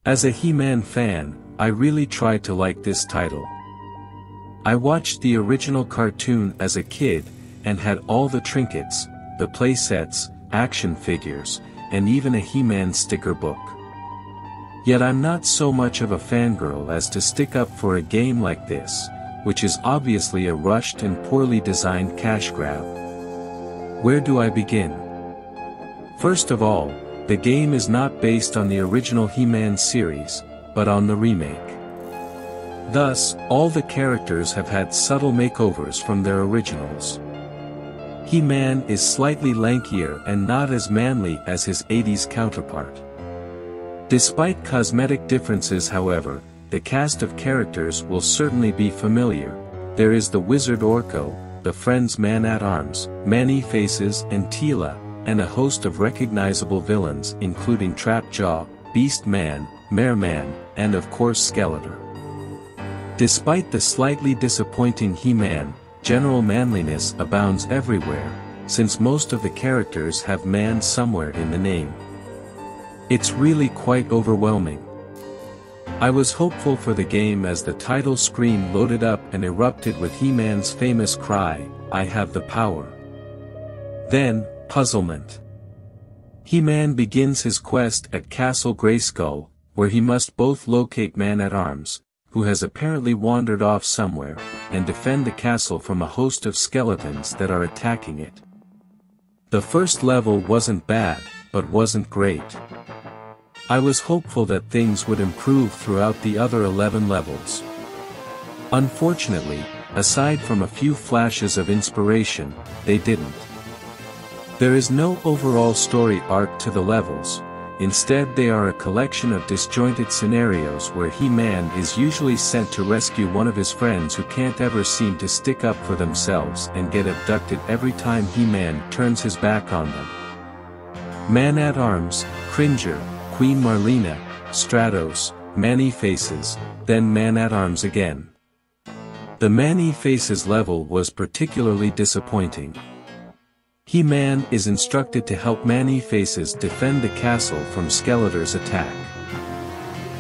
As a He-Man fan, I really tried to like this title. I watched the original cartoon as a kid, and had all the trinkets, the playsets, action figures, and even a He-Man sticker book. Yet I'm not so much of a fangirl as to stick up for a game like this, which is obviously a rushed and poorly designed cash grab. Where do I begin? First of all, the game is not based on the original He-Man series, but on the remake. Thus, all the characters have had subtle makeovers from their originals. He-Man is slightly lankier and not as manly as his 80s counterpart. Despite cosmetic differences, however, the cast of characters will certainly be familiar. There is the Wizard Orko, the Friends Man-at-Arms, Man-E-Faces and Teela, and a host of recognizable villains including Trapjaw, Beast Man, Mare-Man, and of course Skeletor. Despite the slightly disappointing He-Man, general manliness abounds everywhere, since most of the characters have man somewhere in the name. It's really quite overwhelming. I was hopeful for the game as the title screen loaded up and erupted with He-Man's famous cry, "I have the power." Then, puzzlement. He-Man begins his quest at Castle Grayskull, where he must both locate Man-at-Arms, who has apparently wandered off somewhere, and defend the castle from a host of skeletons that are attacking it. The first level wasn't bad, but wasn't great. I was hopeful that things would improve throughout the other 11 levels. Unfortunately, aside from a few flashes of inspiration, they didn't. There is no overall story arc to the levels. Instead, they are a collection of disjointed scenarios where He-Man is usually sent to rescue one of his friends who can't ever seem to stick up for themselves and get abducted every time He-Man turns his back on them. Man-at-Arms, Cringer, Queen Marlena, Stratos, Man-E-Faces, then Man-at-Arms again. The Man-E-Faces level was particularly disappointing. He-Man is instructed to help Man-E-Faces defend the castle from Skeletor's attack.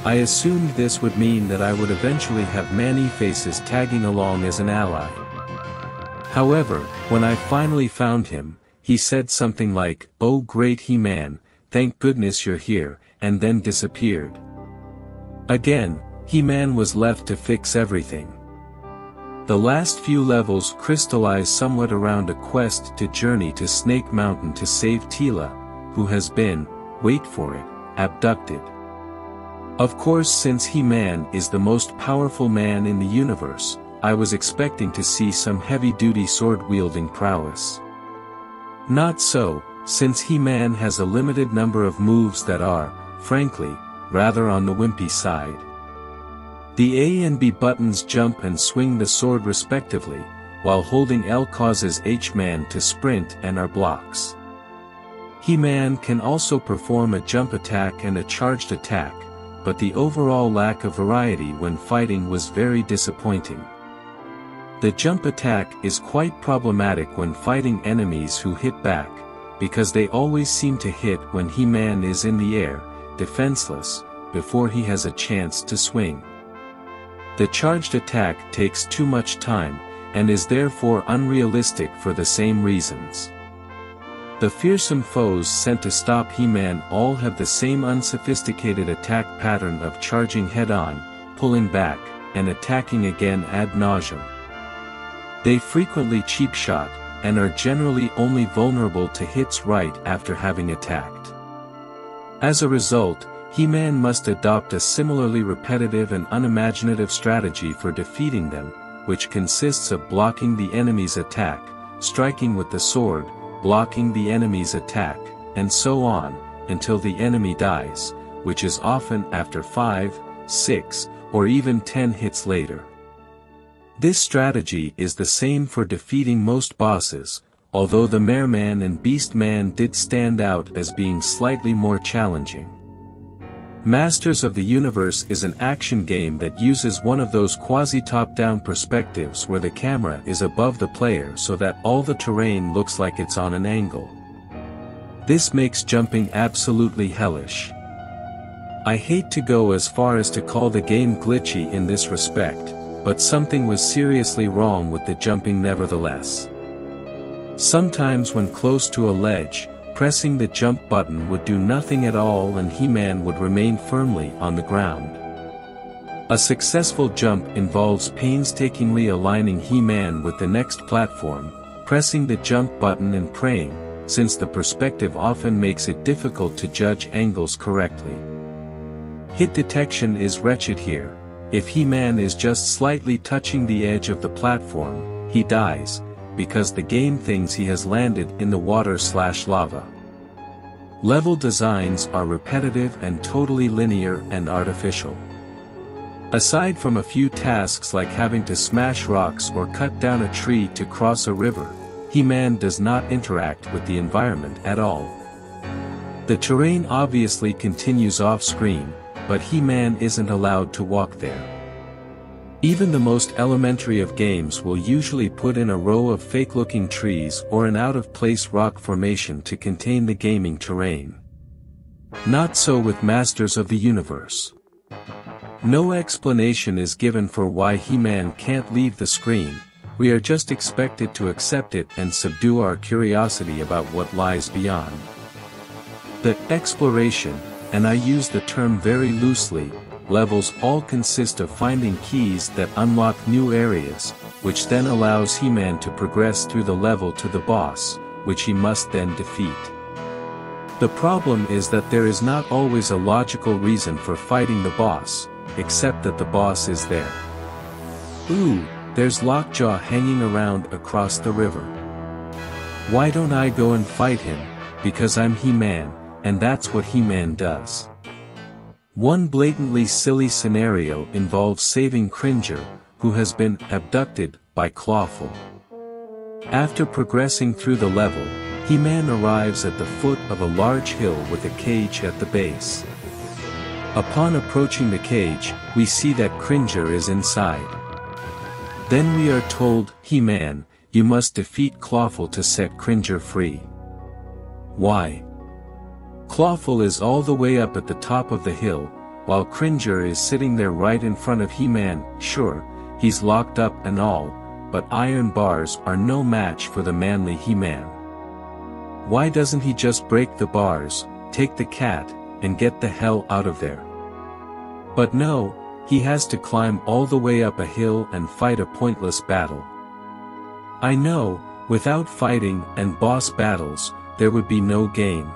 I assumed this would mean that I would eventually have Man-E-Faces tagging along as an ally. However, when I finally found him, he said something like, "Oh great He-Man, thank goodness you're here," and then disappeared. Again, He-Man was left to fix everything. The last few levels crystallize somewhat around a quest to journey to Snake Mountain to save Teela, who has been, wait for it, abducted. Of course, since He-Man is the most powerful man in the universe, I was expecting to see some heavy-duty sword-wielding prowess. Not so, since He-Man has a limited number of moves that are, frankly, rather on the wimpy side. The A and B buttons jump and swing the sword respectively, while holding L causes H-Man to sprint and are blocks. He-Man can also perform a jump attack and a charged attack, but the overall lack of variety when fighting was very disappointing. The jump attack is quite problematic when fighting enemies who hit back, because they always seem to hit when He-Man is in the air, defenseless, before he has a chance to swing. The charged attack takes too much time, and is therefore unrealistic for the same reasons. The fearsome foes sent to stop He-Man all have the same unsophisticated attack pattern of charging head-on, pulling back, and attacking again ad nauseam. They frequently cheap-shot, and are generally only vulnerable to hits right after having attacked. As a result, He-Man must adopt a similarly repetitive and unimaginative strategy for defeating them, which consists of blocking the enemy's attack, striking with the sword, blocking the enemy's attack, and so on, until the enemy dies, which is often after 5, 6, or even 10 hits later. This strategy is the same for defeating most bosses, although the Mare-Man and Beast Man did stand out as being slightly more challenging. Masters of the Universe is an action game that uses one of those quasi-top-down perspectives where the camera is above the player so that all the terrain looks like it's on an angle. This makes jumping absolutely hellish. I hate to go as far as to call the game glitchy in this respect, but something was seriously wrong with the jumping nevertheless. Sometimes when close to a ledge, pressing the jump button would do nothing at all and He-Man would remain firmly on the ground. A successful jump involves painstakingly aligning He-Man with the next platform, pressing the jump button and praying, since the perspective often makes it difficult to judge angles correctly. Hit detection is wretched here. If He-Man is just slightly touching the edge of the platform, he dies, because the game thinks he has landed in the water/lava. Level designs are repetitive and totally linear and artificial. Aside from a few tasks like having to smash rocks or cut down a tree to cross a river, He-Man does not interact with the environment at all. The terrain obviously continues off-screen, but He-Man isn't allowed to walk there. Even the most elementary of games will usually put in a row of fake-looking trees or an out-of-place rock formation to contain the gaming terrain. Not so with Masters of the Universe. No explanation is given for why He-Man can't leave the screen. We are just expected to accept it and subdue our curiosity about what lies beyond. The exploration, and I use the term very loosely, levels all consist of finding keys that unlock new areas, which then allows He-Man to progress through the level to the boss, which he must then defeat. The problem is that there is not always a logical reason for fighting the boss, except that the boss is there. Ooh, there's Lockjaw hanging around across the river. Why don't I go and fight him? Because I'm He-Man, and that's what He-Man does. One blatantly silly scenario involves saving Cringer, who has been abducted by Clawful. After progressing through the level, He-Man arrives at the foot of a large hill with a cage at the base. Upon approaching the cage, we see that Cringer is inside. Then we are told, He-Man, you must defeat Clawful to set Cringer free. Why? Clawful is all the way up at the top of the hill, while Cringer is sitting there right in front of He-Man. Sure, he's locked up and all, but iron bars are no match for the manly He-Man. Why doesn't he just break the bars, take the cat, and get the hell out of there? But no, he has to climb all the way up a hill and fight a pointless battle. I know, without fighting and boss battles, there would be no game.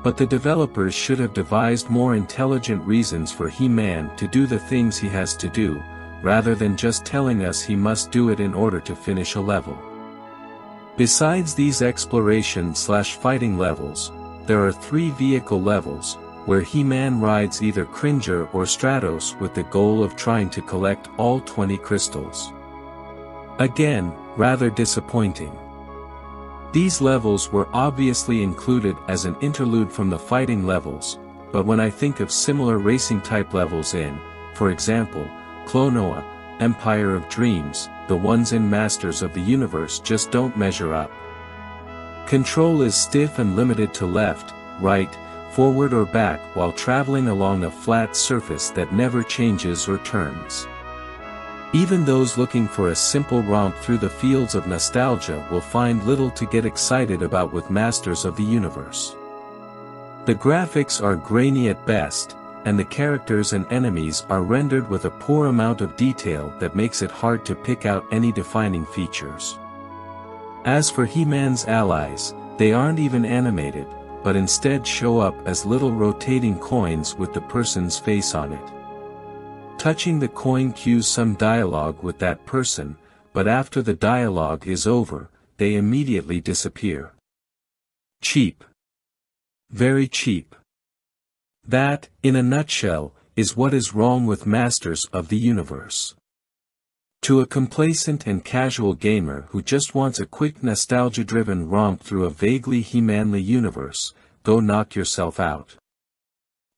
But the developers should have devised more intelligent reasons for He-Man to do the things he has to do, rather than just telling us he must do it in order to finish a level. Besides these exploration/fighting levels, there are 3 vehicle levels, where He-Man rides either Cringer or Stratos with the goal of trying to collect all 20 crystals. Again, rather disappointing. These levels were obviously included as an interlude from the fighting levels, but when I think of similar racing-type levels in, for example, Klonoa, Empire of Dreams, the ones in Masters of the Universe just don't measure up. Control is stiff and limited to left, right, forward or back while traveling along a flat surface that never changes or turns. Even those looking for a simple romp through the fields of nostalgia will find little to get excited about with Masters of the Universe. The graphics are grainy at best, and the characters and enemies are rendered with a poor amount of detail that makes it hard to pick out any defining features. As for He-Man's allies, they aren't even animated, but instead show up as little rotating coins with the person's face on it. Touching the coin cues some dialogue with that person, but after the dialogue is over, they immediately disappear. Cheap. Very cheap. That, in a nutshell, is what is wrong with Masters of the Universe. To a complacent and casual gamer who just wants a quick nostalgia-driven romp through a vaguely He-Manly universe, go knock yourself out.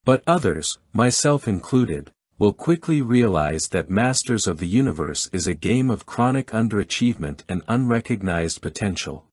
But others, myself included, will quickly realize that Masters of the Universe is a game of chronic underachievement and unrecognized potential.